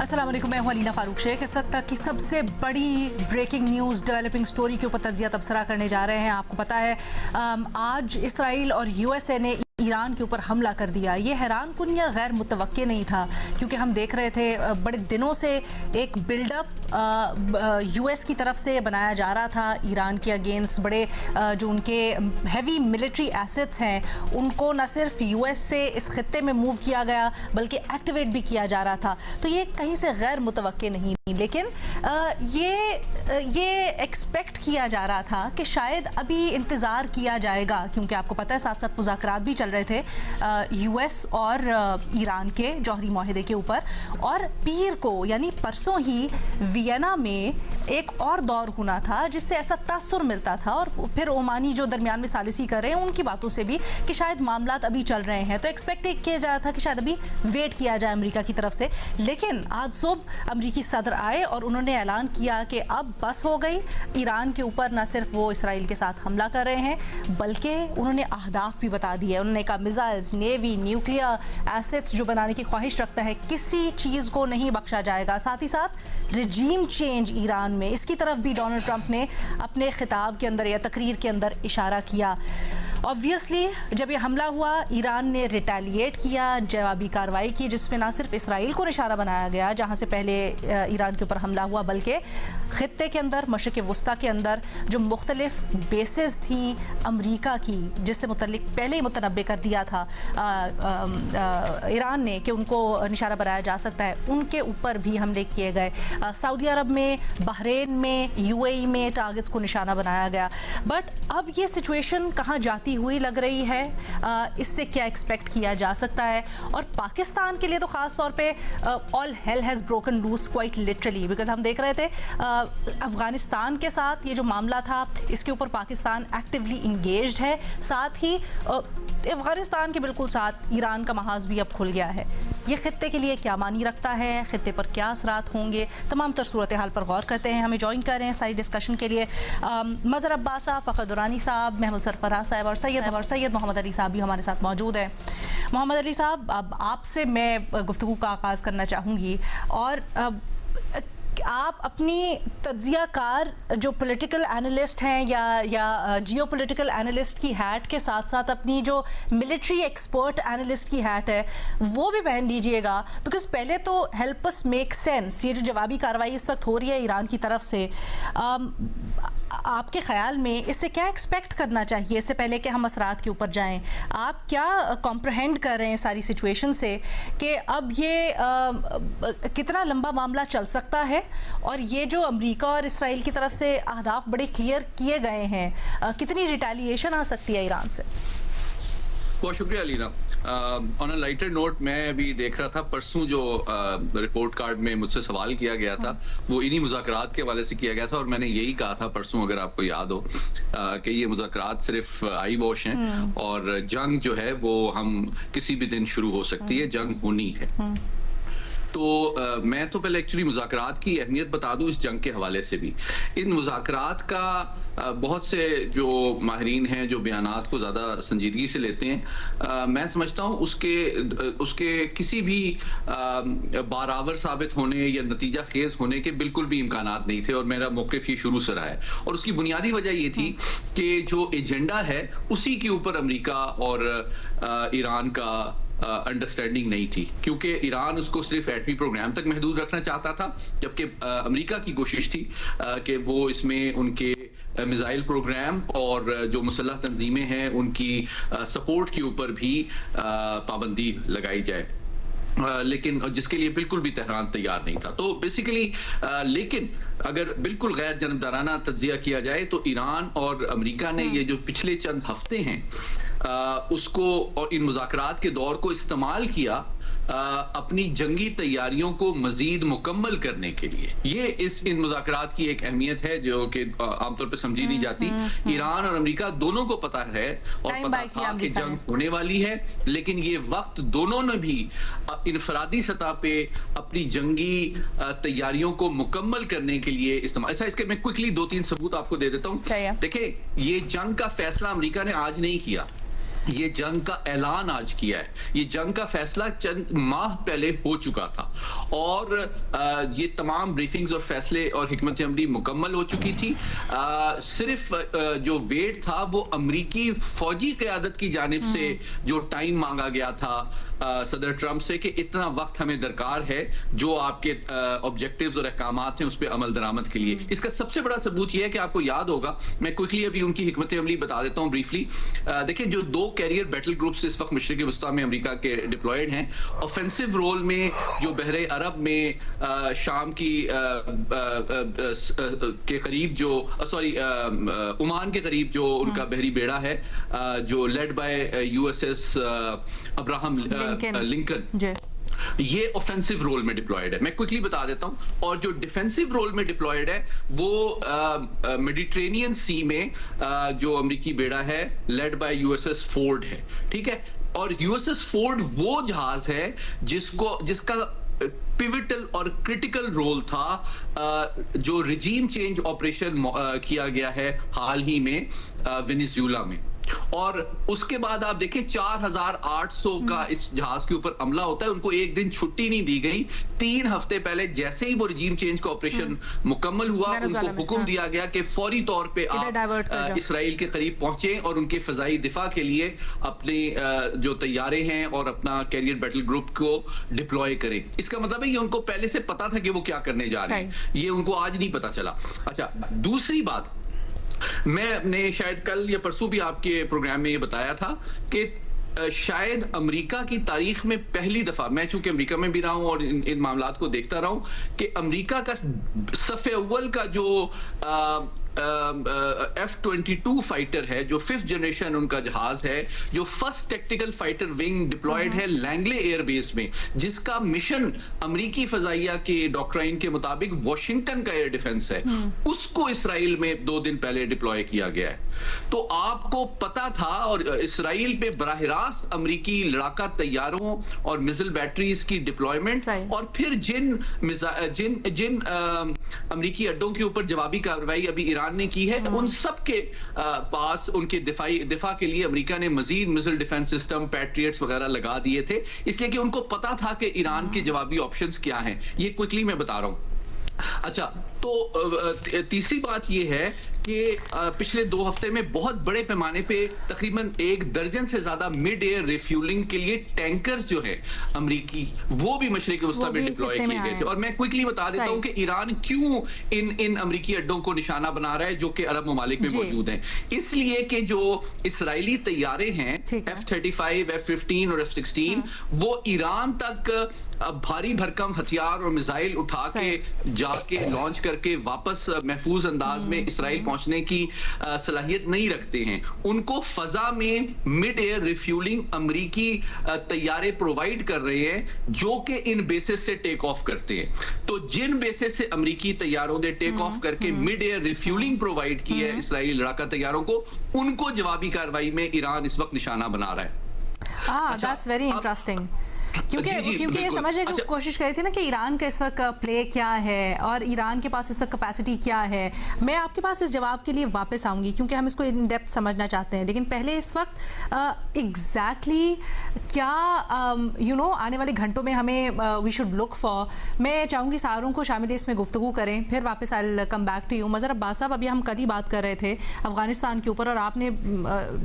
अस्सलाम वालेकुम, मैं हूं अलीना फारूक शेख। इस वक्त तक की सबसे बड़ी ब्रेकिंग न्यूज़ डेवलपिंग स्टोरी के ऊपर तज्जिया तबसरा करने जा रहे हैं। आपको पता है आज इसराइल और यूएसए ने ईरान के ऊपर हमला कर दिया। ये हैरान कुन या गैर मुतवक्के नहीं था, क्योंकि हम देख रहे थे बड़े दिनों से एक बिल्डअप यूएस की तरफ से बनाया जा रहा था ईरान के अगेंस्ट। बड़े जो उनके हैवी मिलिट्री एसेट्स हैं उनको न सिर्फ यूएस से इस खित्ते में मूव किया गया बल्कि एक्टिवेट भी किया जा रहा था। तो ये कहीं से गैर मुतवक्के नहीं, लेकिन ये एक्सपेक्ट किया जा रहा था कि शायद अभी इंतज़ार किया जाएगा, क्योंकि आपको पता है साथ साथ मुज़ाकरात भी चल रहे थे यूएस और ईरान के जौहरी माहिदे के ऊपर। और पीर को यानी परसों ही वियना में एक और दौर होना था जिससे ऐसा तासुर मिलता था, और फिर ओमानी जो दरमियान में सालिसी कर रहे हैं उनकी बातों से भी कि शायद मामलात अभी चल रहे हैं। तो एक्सपेक्ट किया जा रहा था कि शायद अभी वेट किया जाए अमेरिका की तरफ से। लेकिन आज सुबह अमेरिकी सदर आए और उन्होंने ऐलान किया कि अब बस हो गई। ईरान के ऊपर न सिर्फ वो इसराइल के साथ हमला कर रहे हैं बल्कि उन्होंने अहदाफ भी बता दिए। उन्होंने कहा मिसाइल्स, नेवी, न्यूक्लियर एसेट्स जो बनाने की ख्वाहिश रखता है किसी चीज़ को नहीं बख्शा जाएगा। साथ ही साथ रिजीम चेंज ईरान में, इसकी तरफ भी डोनाल्ड ट्रंप ने अपने खिताब के अंदर या तकरीर के अंदर इशारा किया। ऑब्वियसली जब ये हमला हुआ ईरान ने रिटेलिएट किया, जवाबी कार्रवाई की, जिसमें ना सिर्फ इसराइल को निशाना बनाया गया जहाँ से पहले ईरान के ऊपर हमला हुआ, बल्कि खित्ते के अंदर मशरिक़ वस्ता के अंदर जो मुख्तलिफ बेसेस थी अमरीका की, जिससे मुतल्लिक पहले ही मुतनब्बे कर दिया था ईरान ने कि उनको निशाना बनाया जा सकता है, उनके ऊपर भी हमले किए गए। सऊदी अरब में, बहरीन में, यूएई में टारगेट्स को निशाना बनाया गया। बट अब ये सिचुएशन कहाँ जाती हुई लग रही है, इससे क्या एक्सपेक्ट किया जा सकता है? और पाकिस्तान के लिए तो ख़ास तौर पे all hell has broken loose quite literally, because हम देख रहे थे अफ़गानिस्तान के साथ ये जो मामला था इसके ऊपर पाकिस्तान एक्टिवली इंगेज्ड है। साथ ही अफ़गानिस्तान के बिल्कुल साथ ईरान का महाज भी अब खुल गया है। ये खित्ते के लिए क्या मानी रखता है, खित्ते पर क्या असरात होंगे, तमाम तर सूरत हाल पर गौर करते हैं। हमें ज्वाइन कर रहे हैं सारी डिस्कशन के लिए मज़हर अब्बास साहब, फ़खर दुरानी साहब, महमूद सरफराज साहब और सैयद मोहम्मद अली साहब भी हमारे साथ मौजूद हैं। मोहम्मद अली साहब, अब आपसे मैं गुफ्तगू का आगाज़ करना चाहूँगी, और आप अपनी तज्ज़ियाकार जो पॉलिटिकल एनालिस्ट हैं या जियो पॉलिटिकल एनालिस्ट की हैट के साथ साथ अपनी जो मिलिट्री एक्सपर्ट एनालिस्ट की हैट है वो भी पहन लीजिएगा, बिकॉज पहले तो हेल्प अस मेक सेंस, ये जो जवाबी कार्रवाई इस वक्त हो रही है ईरान की तरफ से, आपके ख्याल में इससे क्या एक्सपेक्ट करना चाहिए? इससे पहले कि हम असरात के ऊपर जाएं, आप क्या कॉम्प्रहेंड कर रहे हैं सारी सिचुएशन से कि अब ये कितना लंबा मामला चल सकता है, और ये जो अमेरिका और इसराइल की तरफ से अहदाफ बड़े क्लियर किए गए हैं, कितनी रिटेलिएशन आ सकती है ईरान से? बहुत शुक्रिया Alina. On a lighter note, मैं अभी देख रहा था परसों जो रिपोर्ट कार्ड में मुझसे सवाल किया गया था वो इन्हीं मुज़ाकरात के हवाले से किया गया था, और मैंने यही कहा था परसों, अगर आपको याद हो, कि ये मुज़ाकरात सिर्फ आई वॉश हैं और जंग जो है वो हम किसी भी दिन शुरू हो सकती है, जंग होनी है। तो मैं तो पहले एक्चुअली मुज़ाकरात की अहमियत बता दूं इस जंग के हवाले से भी। इन मुज़ाकरात का बहुत से जो माहिरीन हैं जो बयानात को ज़्यादा संजीदगी से लेते हैं, मैं समझता हूँ उसके किसी भी बारावर साबित होने या नतीजा खेज होने के बिल्कुल भी इम्कानात नहीं थे, और मेरा मौक़िफ़ ये शुरू से रहा है। और उसकी बुनियादी वजह ये थी कि जो एजेंडा है उसी के ऊपर अमेरिका और ईरान का अंडरस्टैंडिंग नहीं थी, क्योंकि ईरान उसको सिर्फ एटमी प्रोग्राम तक महदूद रखना चाहता था, जबकि अमेरिका की कोशिश थी कि वो इसमें उनके मिसाइल प्रोग्राम और जो मुसल्लह तंजीमें हैं उनकी सपोर्ट के ऊपर भी पाबंदी लगाई जाए, लेकिन जिसके लिए बिल्कुल भी तेहरान तैयार नहीं था। तो बेसिकली लेकिन अगर बिल्कुल गैर जानबदाराना तज्जिया किया जाए तो ईरान और अमेरिका ने ये जो पिछले चंद हफ्ते हैं उसको और इन मुज़ाकरात के दौर को इस्तेमाल किया अपनी जंगी तैयारियों को मजीद मुकम्मल करने के लिए। ये इन मुज़ाकरात की एक अहमियत है जो कि आमतौर पर समझी नहीं जाती। ईरान और अमेरिका दोनों को पता है और पता था कि जंग होने वाली है, लेकिन ये वक्त दोनों ने भी इनफरादी सतह पे अपनी जंगी तैयारियों को मुकम्मल करने के लिए इस्तेमाल। ऐसा इसके मैं क्विकली 2-3 सबूत आपको दे देता हूँ। देखिए, ये जंग का फैसला अमेरिका ने आज नहीं किया, ये जंग का ऐलान आज किया है। ये जंग का फैसला चंद माह पहले हो चुका था और ये तमाम ब्रीफिंग्स और फैसले और हिकमत अमली मुकम्मल हो चुकी थी। सिर्फ जो वेट था वो अमरीकी फौजी क़यादत की जानिब से जो टाइम मांगा गया था सदर ट्रंप से कि इतना वक्त हमें दरकार है जो आपके ऑब्जेक्टिव्स और अहकामात हैं उस पर अमल दरामद के लिए। इसका सबसे बड़ा सबूत यह है कि आपको याद होगा, मैं क्विकली अभी उनकी हिकमत अमली बता देता हूँ ब्रीफली। देखिए, जो 2 कैरियर बैटल ग्रुप्स इस वक्त मशरिक़ वस्ता में अमेरिका के डिप्लॉयड हैं। ऑफेंसिव रोल में जो बहरे अरब में शाम की के करीब जो ओमान के करीब जो उनका बहरी बेड़ा है जो led by USS Abraham Lincoln, ये ऑफेंसिव रोल में डिप्लॉयड है। मैं क्विकली बता देता हूं। और जो डिफेंसिव रोल में डिप्लॉयड है वो मेडिटेरेनियन सी में जो अमेरिकी बेड़ा है लेड बाय USS फोर्ड है, ठीक है। और USS फोर्ड वो जहाज है जिसका पिविटल और क्रिटिकल रोल था जो रिजीम चेंज ऑपरेशन किया गया है हाल ही में वेनेजुएला में। और उसके बाद आप देखें 4800 का इस जहाज के ऊपर हमला होता है। उनको एक दिन छुट्टी नहीं दी गई। 3 हफ्ते पहले जैसे ही वो रिजीम चेंज का ऑपरेशन मुकम्मल हुआ, उनको हुक्म दिया गया कि फौरी तौर पे आप इसराइल के करीब पहुंचे और उनके फजाई दिफा के लिए अपने जो तैयारे हैं और अपना कैरियर बैटल ग्रुप को डिप्लॉय करें। इसका मतलब है कि उनको पहले से पता था कि वो क्या करने जा रहे हैं, ये उनको आज नहीं पता चला। अच्छा, दूसरी बात, मैंने शायद कल या परसों भी आपके प्रोग्राम में ये बताया था कि शायद अमेरिका की तारीख में पहली दफा, मैं चूंकि अमेरिका में भी रहा हूं और इन मामलात को देखता रहा हूं, कि अमेरिका का सफ़े अव्वल का जो F-22 फाइटर है, जो 5th जनरेशन उनका जहाज है, जो first tactical fighter wing deployed है लैंगले एयरबेस में, जिसका मिशन अमेरिकी फजाइया के डॉक्ट्राइन के मुताबिक वॉशिंगटन का एयर डिफेंस है, उसको इसराइल में 2 दिन पहले डिप्लॉय किया गया है। तो आपको पता था, और इसराइल पे बराह रास्त अमेरिकी लड़ाका तैयारों और मिसाइल बैटरीज की डिप्लॉयमेंट, और फिर जिन अमेरिकी अड्डों के ऊपर जवाबी कार्रवाई अभी ईरान ने की है, उन सब के पास उनके दिफा के लिए अमेरिका ने मजीद मिसाइल डिफेंस सिस्टम, पैट्रियट्स वगैरह लगा दिए थे, इसलिए कि उनको पता था कि ईरान के जवाबी ऑप्शंस क्या हैं। ये क्विकली मैं बता रहा हूं। अच्छा, तो तीसरी बात यह है कि पिछले 2 हफ्ते में बहुत बड़े पैमाने पे तकरीबन 1 दर्जन से ज्यादा मिड एयर रिफ्यूलिंग के लिए टैंकर्स जो है अमेरिकी, वो भी मशरिक़ वस्ता में डिप्लॉय किए गए थे। और मैं क्विकली बता देता हूं कि ईरान क्यों इन अमेरिकी अड्डों को निशाना बना रहा है जो कि अरब ममालिक में मौजूद हैं। इसलिए कि जो इसराइली तैयारे हैं F-35, F-15 और F-16, वो ईरान तक भारी भरकम हथियार और मिसाइल उठा के जाके लॉन्च करके वापस महफूज अंदाज में इसराइल पहुंचने की सलाहियत नहीं रखते हैं। उनको फजा में मिड एयर रिफ्यूलिंग अमेरिकी तैयारे प्रोवाइड कर रहे हैं जो कि इन बेसिस से टेक ऑफ करते हैं। तो जिन बेसिस से अमेरिकी तैयारों ने टेक ऑफ करके मिड एयर रिफ्यूलिंग प्रोवाइड की है इसराइली लड़ाका तैयारों को, उनको जवाबी कार्रवाई में ईरान इस वक्त निशाना बना रहा है। That's very interesting. क्योंकि ये समझने की कोशिश करी थी ना कि ईरान का इस वक्त प्ले क्या है और ईरान के पास इस वक्त कैपेसिटी क्या है। मैं आपके पास इस जवाब के लिए वापस आऊंगी क्योंकि हम इसको इन डेप्थ समझना चाहते हैं, लेकिन पहले इस वक्त एग्जैक्टली क्या आने वाले घंटों में हमें वी शुड लुक फॉर। मैं चाहूँगी सारों को शामिल इसमें गुफ्तगू करें, फिर वापस I will come back to you. Mazhar Abbas साहब, अभी हम कल ही बात कर रहे थे अफगानिस्तान के ऊपर और आपने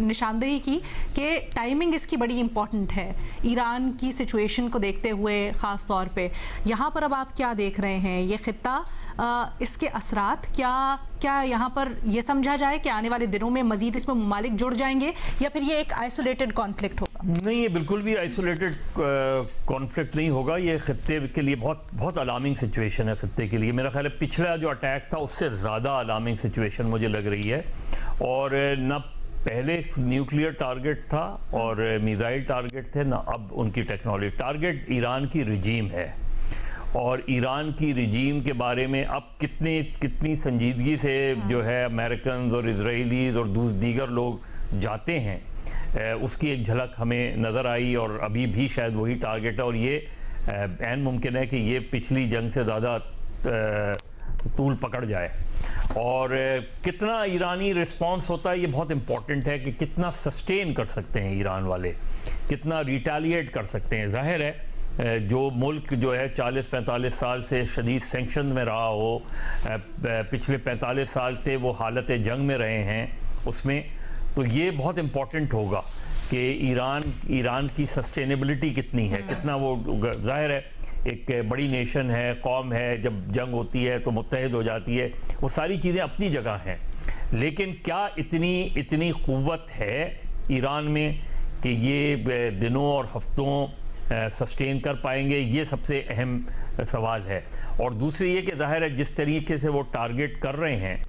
निशानदेही की कि टाइमिंग इसकी बड़ी इंपॉर्टेंट है ईरान की सिचुएशन को देखते हुए ख़ास तौर पे। यहाँ पर अब आप क्या देख रहे हैं ये खित्ता, इसके असरात क्या यहाँ पर ये समझा जाए कि आने वाले दिनों में मजीद इसमें ममालिक जुड़ जाएंगे या फिर ये एक आइसोलेटेड कॉन्फ्लिक्ट होगा? नहीं, ये बिल्कुल भी आइसोलेटेड कॉन्फ्लिक्ट नहीं होगा। ये खित्ते के लिए बहुत अलार्मिंग सिचुएशन है। खित्ते के लिए मेरा ख्याल है पिछला जो अटैक था उससे ज़्यादा अलार्मिंग सिचुएशन मुझे लग रही है। और न पहले न्यूक्लियर टारगेट था और मिसाइल टारगेट थे, ना अब उनकी टेक्नोलॉजी टारगेट ईरान की रिजीम है। और ईरान की रिजीम के बारे में अब कितनी संजीदगी से जो है अमेरिकन और इजराइलीज़ और दीगर लोग जाते हैं, उसकी एक झलक हमें नज़र आई। और अभी भी शायद वही टारगेट है और ये ऐन मुमकिन है कि ये पिछली जंग से ज़्यादा तूल पकड़ जाए। और कितना ईरानी रिस्पांस होता है ये बहुत इंपॉर्टेंट है कि कितना सस्टेन कर सकते हैं ईरान वाले, कितना रिटेलिएट कर सकते हैं। जाहिर है जो मुल्क जो है 40-45 साल से शदीद सैंक्शन में रहा हो, पिछले 45 साल से वो हालत जंग में रहे हैं उसमें, तो ये बहुत इम्पॉर्टेंट होगा कि ईरान की सस्टेनेबिलिटी कितनी है, कितना वो, जाहिर है एक बड़ी नेशन है, कौम है, जब जंग होती है तो मुत्तहिद हो जाती है, वो सारी चीज़ें अपनी जगह हैं, लेकिन क्या इतनी क़ुव्वत है ईरान में कि ये दिनों और हफ्तों सस्टेन कर पाएंगे, ये सबसे अहम सवाल है। और दूसरी ये कि ज़ाहिर है जिस तरीके से वो टारगेट कर रहे हैं,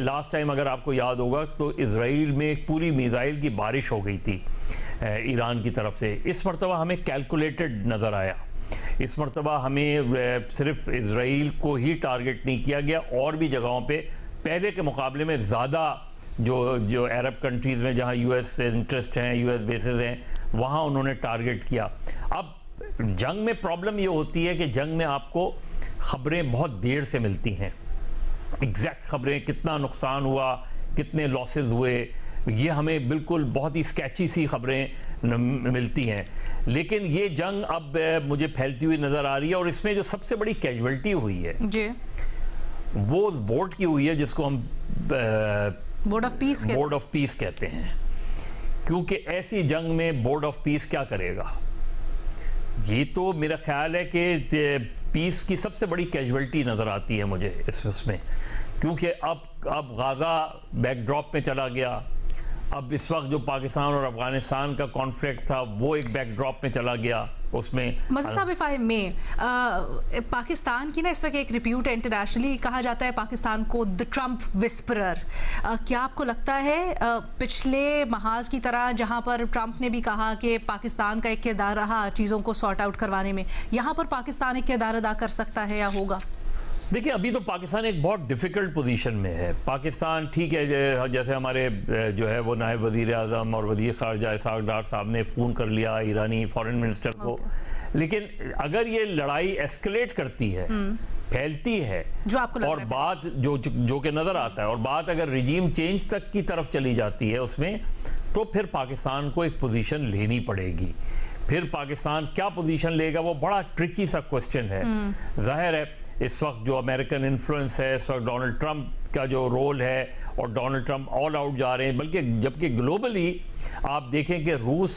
लास्ट टाइम अगर आपको याद होगा तो इज़राइल में एक पूरी मिसाइल की बारिश हो गई थी ईरान की तरफ से। इस मरतबा हमें कैलकुलेटेड नज़र आया, इस मरतबा हमें सिर्फ इज़राइल को ही टारगेट नहीं किया गया, और भी जगहों पे पहले के मुकाबले में ज़्यादा जो अरब कंट्रीज़ में जहाँ यूएस इंटरेस्ट हैं, यूएस बेसेस हैं, वहाँ उन्होंने टारगेट किया। अब जंग में प्रॉब्लम ये होती है कि जंग में आपको ख़बरें बहुत देर से मिलती हैं, एग्जैक्ट ख़बरें, कितना नुकसान हुआ, कितने लॉसेस हुए, ये हमें बिल्कुल बहुत ही स्केची सी ख़बरें मिलती हैं। लेकिन ये जंग अब मुझे फैलती हुई नज़र आ रही है, और इसमें जो सबसे बड़ी कैजुअल्टी हुई है जी, वो उस बोर्ड की हुई है जिसको हम बोर्ड ऑफ पीस कहते हैं, क्योंकि ऐसी जंग में बोर्ड ऑफ पीस क्या करेगा। ये तो मेरा ख्याल है कि पीस की सबसे बड़ी कैजुअल्टी नज़र आती है मुझे इसमें, क्योंकि अब गाज़ा बैकड्रॉप में चला गया, अब इस वक्त जो पाकिस्तान और अफगानिस्तान का कॉन्फ्लिक्ट था वो एक बैकड्रॉप में चला गया। उसमें मज़ीद साहब इफ़ आई में पाकिस्तान की ना इस वक्त एक रिप्यूट इंटरनेशनली कहा जाता है पाकिस्तान को द ट्रंप विस्परर। क्या आपको लगता है पिछले महाज की तरह जहां पर ट्रंप ने भी कहा कि पाकिस्तान का एक किरदार रहा चीज़ों को सॉर्ट आउट करवाने में, यहाँ पर पाकिस्तान एक किरदार अदा कर सकता है या होगा? देखिए अभी तो पाकिस्तान एक बहुत डिफ़िकल्ट पोजीशन में है। पाकिस्तान ठीक है, जैसे हमारे जो है वो नायब वज़ीर आज़म और वज़ीर ख़ारजा इसहाक़ डार साहब ने फ़ोन कर लिया ईरानी फ़ॉरेन मिनिस्टर को, लेकिन अगर ये लड़ाई एस्केलेट करती है, फैलती है, जो आपको और बात जो कि नज़र आता है, और बात अगर रिजीम चेंज तक की तरफ चली जाती है उसमें, तो फिर पाकिस्तान को एक पोजीशन लेनी पड़ेगी। फिर पाकिस्तान क्या पोजीशन लेगा वो बड़ा ट्रिकी सा क्वेश्चन है। जाहिर है इस वक्त जो अमेरिकन इन्फ्लुएंस है, इस वक्त डोनाल्ड ट्रंप का जो रोल है, और डोनाल्ड ट्रंप ऑल आउट जा रहे हैं, बल्कि जबकि ग्लोबली आप देखें कि रूस